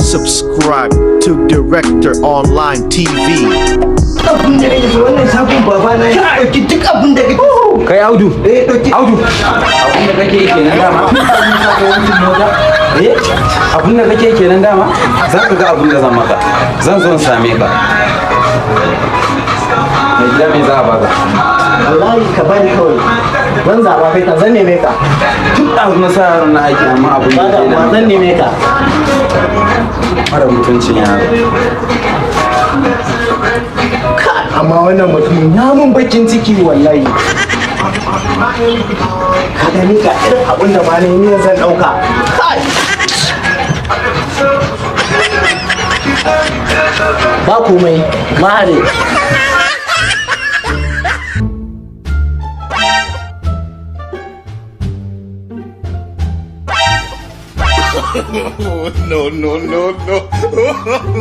subscribe to Director Online TV. Abin da kake so wannan sabon baba na ya dauki duk abin da kake so. Kai Audu, dauki. Audu, abin da kake kenan dama. Abin da kake kenan dama. Za ka ga abin da zan maka. Zan zo in same ka. Mai gida me za a baka? Wallahi ka bani kawai. Zan zaba kai ka zan neme ka. Tun da na sa yaron na aiki amma abin da ke nan. Zan neme ka. Mara mutuncin yaro. Amma wannan mutumin ya mun bakin ciki wallahi. Ka gani ka irin abin da ma ne zan dauka. Kai. Ba komai, mahare. No, no, no, no.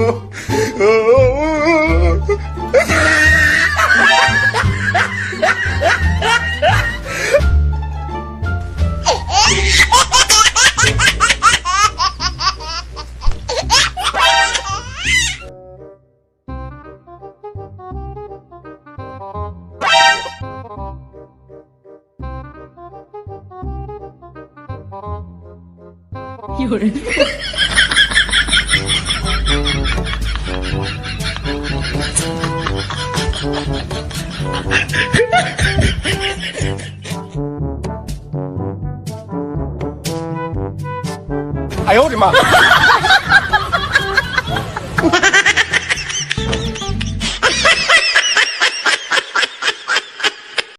I owed him up.